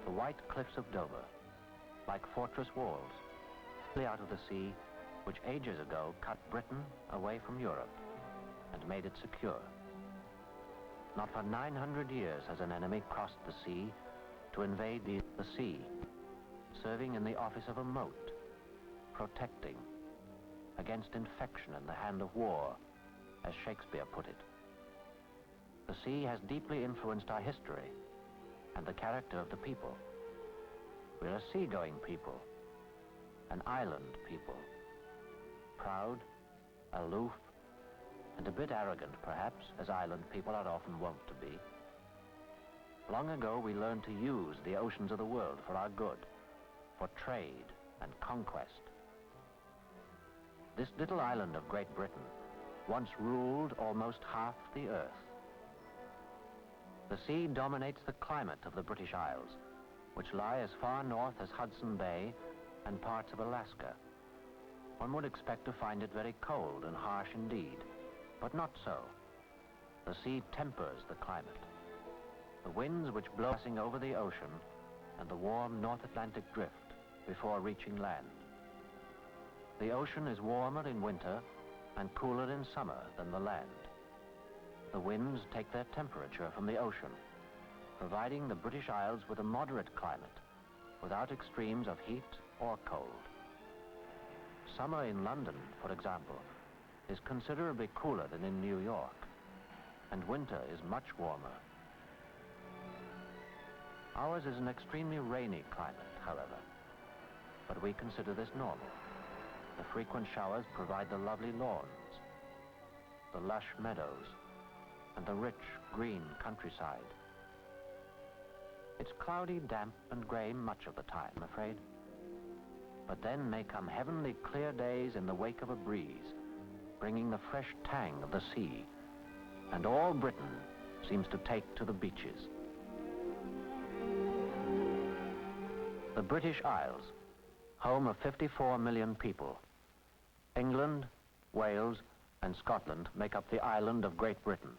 The white cliffs of Dover, like fortress walls, out of the sea, which ages ago cut Britain away from Europe and made it secure. Not for 900 years has an enemy crossed the sea to invade the sea, serving in the office of a moat, protecting against infection in the hand of war, as Shakespeare put it. The sea has deeply influenced our history and the character of the people. We're a seagoing people, an island people, proud, aloof, and a bit arrogant, perhaps, as island people are often wont to be. Long ago, we learned to use the oceans of the world for our good, for trade and conquest. This little island of Great Britain once ruled almost half the earth. The sea dominates the climate of the British Isles, which lie as far north as Hudson Bay and parts of Alaska. One would expect to find it very cold and harsh indeed, but not so. The sea tempers the climate. The winds which blow passing over the ocean and the warm North Atlantic drift before reaching land. The ocean is warmer in winter and cooler in summer than the land. The winds take their temperature from the ocean, providing the British Isles with a moderate climate without extremes of heat or cold. Summer in London, for example, is considerably cooler than in New York, and winter is much warmer. Ours is an extremely rainy climate, however, but we consider this normal. The frequent showers provide the lovely lawns, the lush meadows, and the rich green countryside. It's cloudy, damp, and gray much of the time, I'm afraid. But then may come heavenly clear days in the wake of a breeze, bringing the fresh tang of the sea, and all Britain seems to take to the beaches. The British Isles, home of 54 million people. England, Wales, and Scotland make up the island of Great Britain,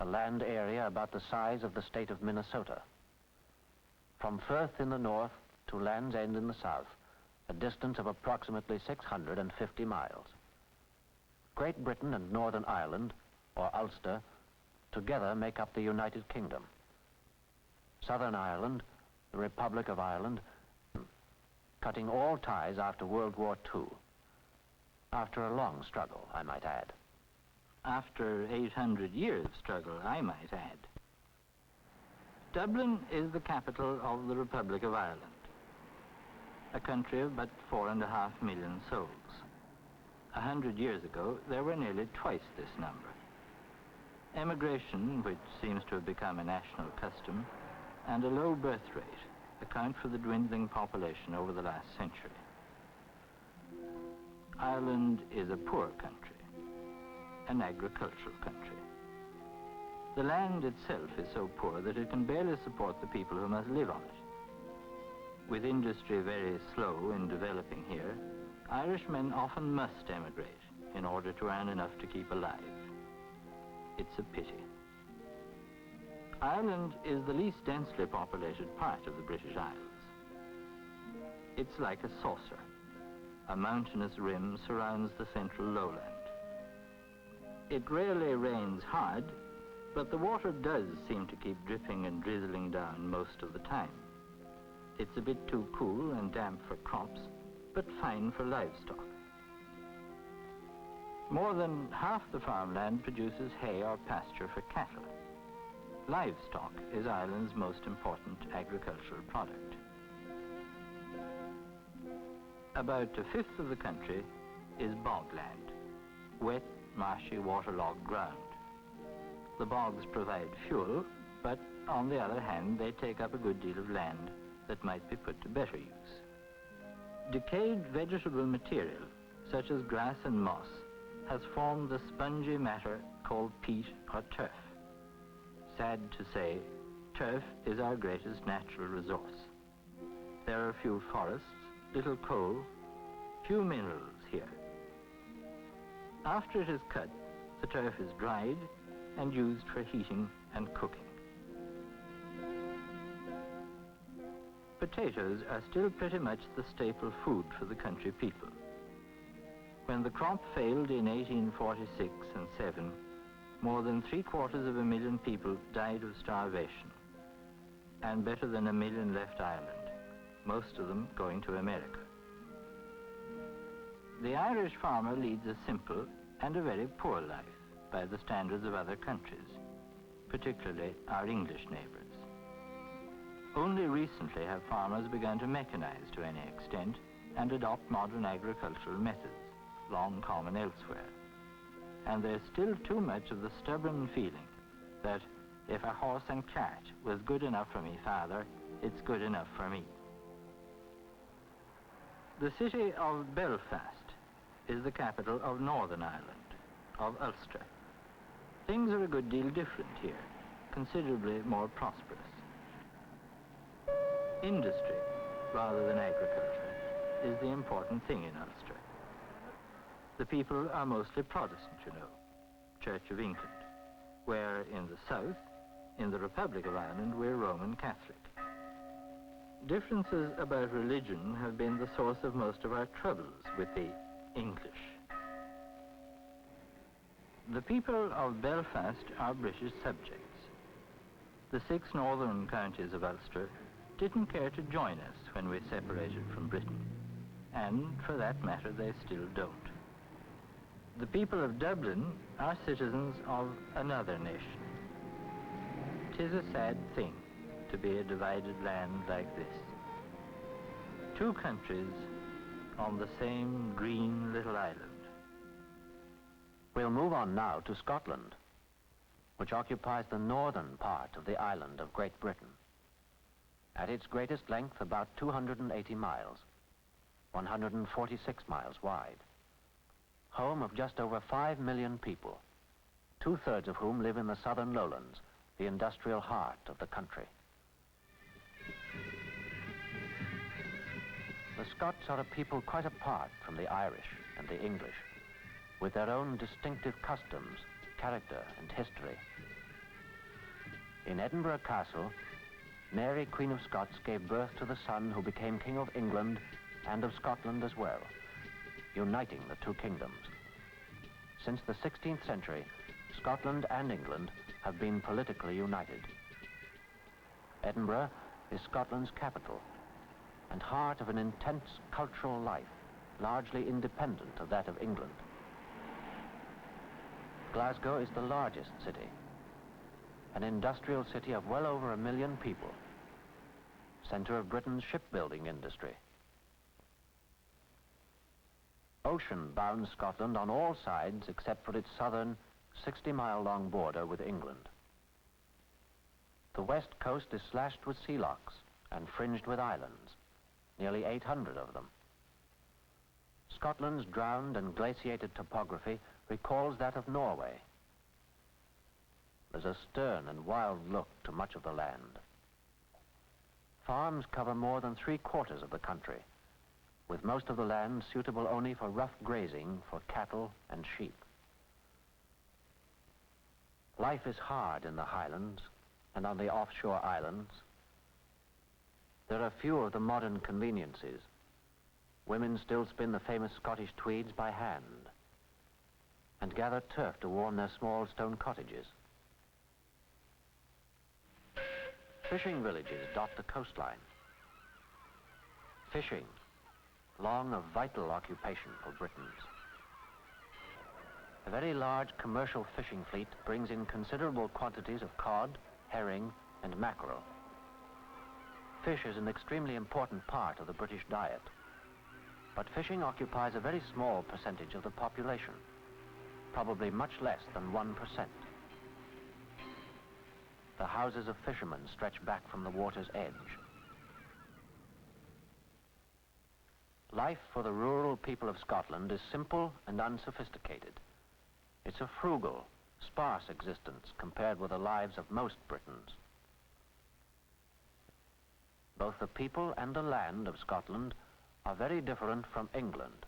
a land area about the size of the state of Minnesota. From Firth in the north to Land's End in the south, a distance of approximately 650 miles. Great Britain and Northern Ireland, or Ulster, together make up the United Kingdom. Southern Ireland, the Republic of Ireland, cutting all ties after World War II. After a long struggle, I might add. After 800 years of struggle, I might add. Dublin is the capital of the Republic of Ireland, a country of but 4.5 million souls. 100 years ago, there were nearly twice this number. Emigration, which seems to have become a national custom, and a low birth rate account for the dwindling population over the last century. Ireland is a poor country, an agricultural country. The land itself is so poor that it can barely support the people who must live on it. With industry very slow in developing here, Irishmen often must emigrate in order to earn enough to keep alive. It's a pity. Ireland is the least densely populated part of the British Isles. It's like a saucer. A mountainous rim surrounds the central lowland. It rarely rains hard, but the water does seem to keep dripping and drizzling down most of the time. It's a bit too cool and damp for crops, but fine for livestock. More than half the farmland produces hay or pasture for cattle. Livestock is Ireland's most important agricultural product. About a fifth of the country is bogland, wet, marshy, waterlogged ground. The bogs provide fuel, but on the other hand, they take up a good deal of land that might be put to better use. Decayed vegetable material, such as grass and moss, has formed the spongy matter called peat or turf. Sad to say, turf is our greatest natural resource. There are few forests, little coal, few minerals here. After it is cut, the turf is dried and used for heating and cooking. Potatoes are still pretty much the staple food for the country people. When the crop failed in 1846 and 7, more than 750,000 people died of starvation, and better than 1 million left Ireland, most of them going to America. The Irish farmer leads a simple and a very poor life by the standards of other countries, particularly our English neighbors. Only recently have farmers begun to mechanize to any extent and adopt modern agricultural methods, long common elsewhere. And there's still too much of the stubborn feeling that if a horse and cart was good enough for me father, it's good enough for me. The city of Belfast is the capital of Northern Ireland, of Ulster. Things are a good deal different here, considerably more prosperous. Industry, rather than agriculture, is the important thing in Ulster. The people are mostly Protestant, you know, Church of England, where in the south, in the Republic of Ireland, we're Roman Catholic. Differences about religion have been the source of most of our troubles with the English. The people of Belfast are British subjects. The 6 northern counties of Ulster didn't care to join us when we separated from Britain, and for that matter they still don't. The people of Dublin are citizens of another nation. 'Tis a sad thing to be a divided land like this. 2 countries on the same green little island. We'll move on now to Scotland, which occupies the northern part of the island of Great Britain. At its greatest length, about 280 miles, 146 miles wide. Home of just over 5 million people, 2/3 of whom live in the southern lowlands, the industrial heart of the country. The Scots are a people quite apart from the Irish and the English, with their own distinctive customs, character, and history. In Edinburgh Castle, Mary, Queen of Scots, gave birth to the son who became King of England and of Scotland as well, uniting the 2 kingdoms. Since the 16th century, Scotland and England have been politically united. Edinburgh is Scotland's capital and heart of an intense cultural life, largely independent of that of England. Glasgow is the largest city, an industrial city of well over 1 million people, center of Britain's shipbuilding industry. Ocean bounds Scotland on all sides except for its southern 60-mile-long border with England. The west coast is slashed with sea locks and fringed with islands, nearly 800 of them. Scotland's drowned and glaciated topography recalls that of Norway. There's a stern and wild look to much of the land. Farms cover more than 3/4 of the country, with most of the land suitable only for rough grazing for cattle and sheep. Life is hard in the highlands and on the offshore islands. There are few of the modern conveniences. Women still spin the famous Scottish tweeds by hand and gather turf to warm their small stone cottages. Fishing villages dot the coastline. Fishing, long a vital occupation for Britons. A very large commercial fishing fleet brings in considerable quantities of cod, herring, and mackerel. Fish is an extremely important part of the British diet, but fishing occupies a very small percentage of the population, probably much less than 1%. The houses of fishermen stretch back from the water's edge. Life for the rural people of Scotland is simple and unsophisticated. It's a frugal, sparse existence compared with the lives of most Britons. Both the people and the land of Scotland are very different from England,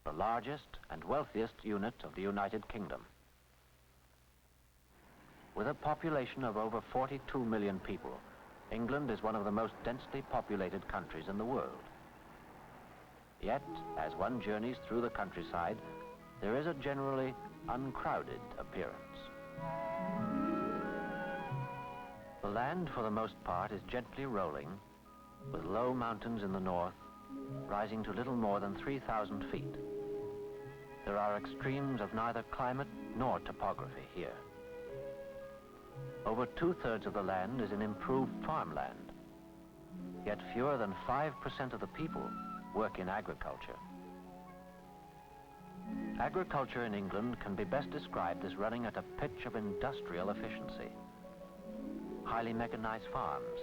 the largest and wealthiest unit of the United Kingdom. With a population of over 42 million people, England is one of the most densely populated countries in the world. Yet, as one journeys through the countryside, there is a generally uncrowded appearance. The land, for the most part, is gently rolling, with low mountains in the north, rising to little more than 3,000 feet. There are extremes of neither climate nor topography here. Over 2/3 of the land is in improved farmland, yet fewer than 5% of the people work in agriculture. Agriculture in England can be best described as running at a pitch of industrial efficiency. Highly mechanized farms,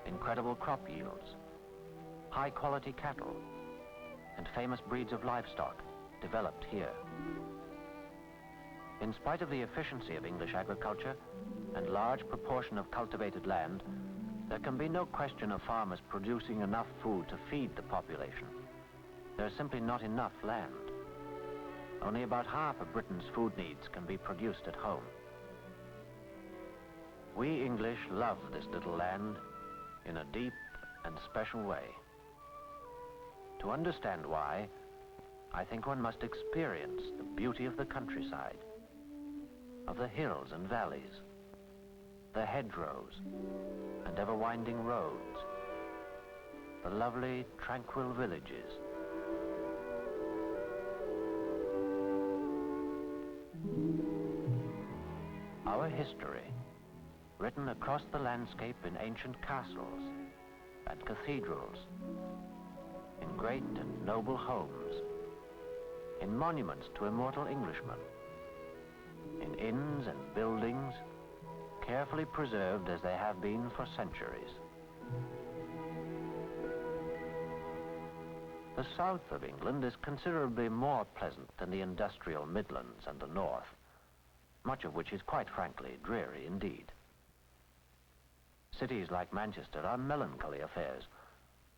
incredible crop yields, high-quality cattle, and famous breeds of livestock developed here. In spite of the efficiency of English agriculture and large proportion of cultivated land, there can be no question of farmers producing enough food to feed the population. There is simply not enough land. Only about half of Britain's food needs can be produced at home. We English love this little land in a deep and special way. To understand why, I think one must experience the beauty of the countryside, of the hills and valleys, the hedgerows and ever-winding roads, the lovely, tranquil villages. Our history, written across the landscape in ancient castles and cathedrals, in great and noble homes, in monuments to immortal Englishmen, in inns and buildings, carefully preserved as they have been for centuries. The south of England is considerably more pleasant than the industrial Midlands and the north, much of which is quite frankly dreary indeed. Cities like Manchester are melancholy affairs,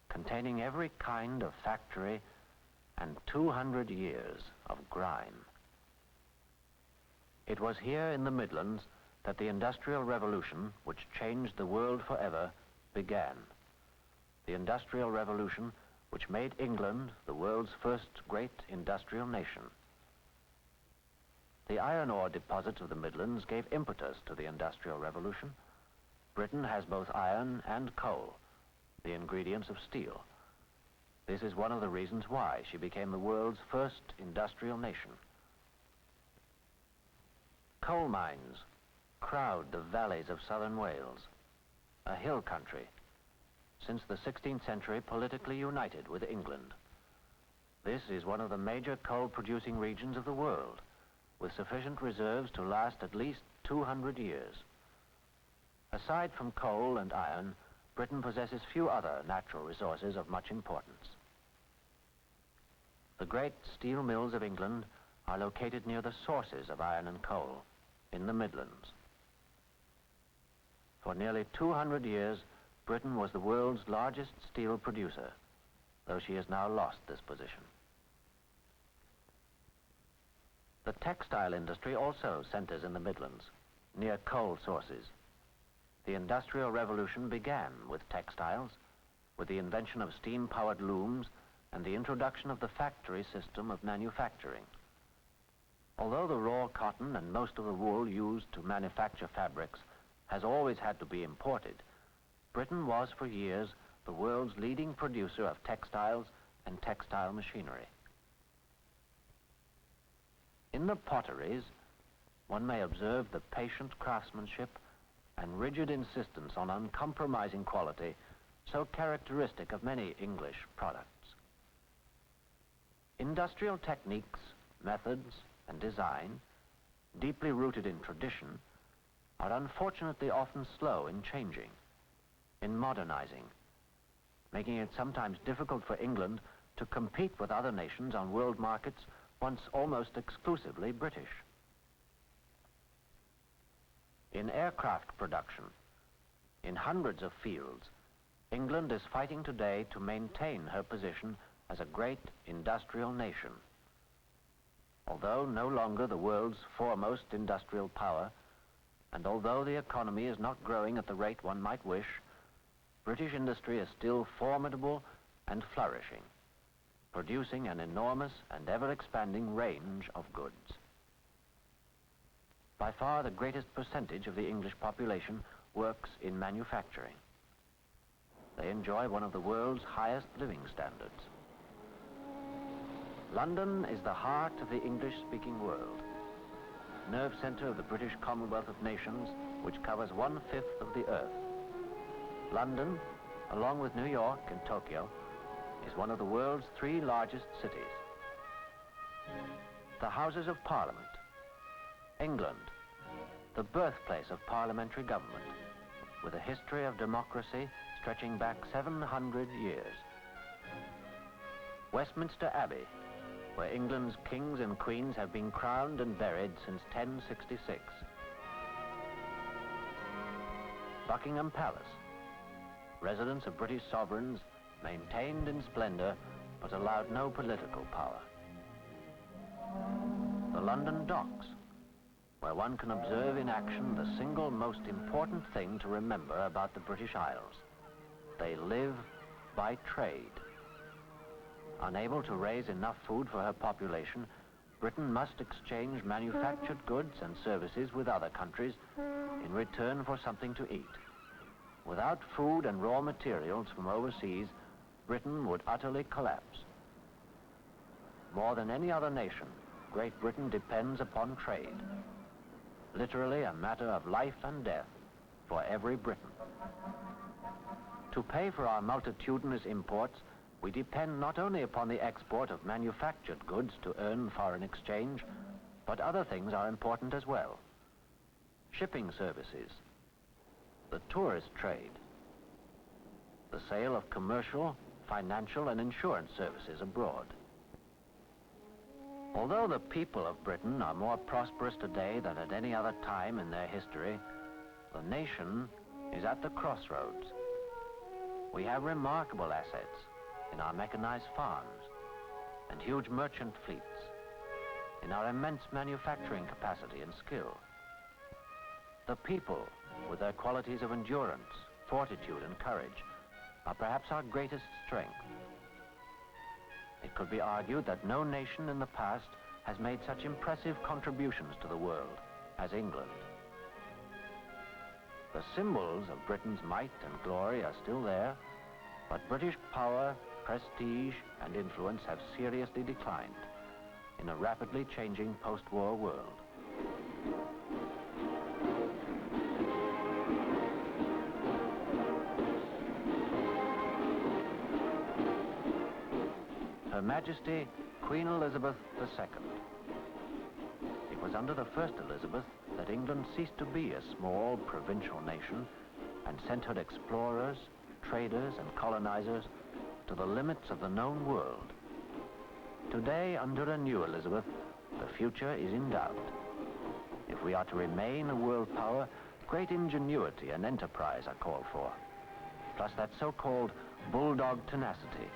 containing every kind of factory and 200 years of grime. It was here in the Midlands that the Industrial Revolution, which changed the world forever, began. The Industrial Revolution, which made England the world's first great industrial nation. The iron ore deposits of the Midlands gave impetus to the Industrial Revolution. Britain has both iron and coal, the ingredients of steel. This is one of the reasons why she became the world's first industrial nation. Coal mines crowd the valleys of southern Wales, a hill country, since the 16th century politically united with England. This is one of the major coal-producing regions of the world, with sufficient reserves to last at least 200 years. Aside from coal and iron, Britain possesses few other natural resources of much importance. The great steel mills of England are located near the sources of iron and coal, in the Midlands. For nearly 200 years, Britain was the world's largest steel producer, though she has now lost this position. The textile industry also centers in the Midlands, near coal sources. The Industrial Revolution began with textiles, with the invention of steam-powered looms and the introduction of the factory system of manufacturing. Although the raw cotton and most of the wool used to manufacture fabrics has always had to be imported, Britain was for years the world's leading producer of textiles and textile machinery. In the potteries, one may observe the patient craftsmanship and rigid insistence on uncompromising quality so characteristic of many English products. Industrial techniques, methods, and design, deeply rooted in tradition, are unfortunately often slow in changing, in modernizing, making it sometimes difficult for England to compete with other nations on world markets once almost exclusively British. In aircraft production, in hundreds of fields, England is fighting today to maintain her position as a great industrial nation. Although no longer the world's foremost industrial power, And although the economy is not growing at the rate one might wish, British industry is still formidable and flourishing, producing an enormous and ever-expanding range of goods. By far the greatest percentage of the English population works in manufacturing. They enjoy one of the world's highest living standards. London is the heart of the English-speaking world, nerve center of the British Commonwealth of Nations, which covers 1/5 of the earth. London, along with New York and Tokyo, is one of the world's 3 largest cities. The Houses of Parliament, England, the birthplace of parliamentary government, with a history of democracy stretching back 700 years. Westminster Abbey, where England's kings and queens have been crowned and buried since 1066. Buckingham Palace, residence of British sovereigns, maintained in splendor, but allowed no political power. The London Docks, where one can observe in action the single most important thing to remember about the British Isles. They live by trade. Unable to raise enough food for her population, Britain must exchange manufactured goods and services with other countries in return for something to eat. Without food and raw materials from overseas, Britain would utterly collapse. More than any other nation, Great Britain depends upon trade. Literally a matter of life and death for every Briton. To pay for our multitudinous imports, we depend not only upon the export of manufactured goods to earn foreign exchange, but other things are important as well. Shipping services, the tourist trade, the sale of commercial, financial, and insurance services abroad. Although the people of Britain are more prosperous today than at any other time in their history, the nation is at the crossroads. We have remarkable assets in our mechanized farms and huge merchant fleets, in our immense manufacturing capacity and skill. The people, with their qualities of endurance, fortitude, and courage, are perhaps our greatest strength. It could be argued that no nation in the past has made such impressive contributions to the world as England. The symbols of Britain's might and glory are still there, but British power, prestige, and influence have seriously declined in a rapidly changing post-war world. Her Majesty, Queen Elizabeth II. It was under the first Elizabeth that England ceased to be a small provincial nation and sent her explorers, traders, and colonizers to the limits of the known world. Today, under a new Elizabeth, the future is in doubt. If we are to remain a world power, great ingenuity and enterprise are called for, plus that so-called bulldog tenacity,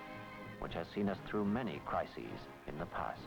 which has seen us through many crises in the past.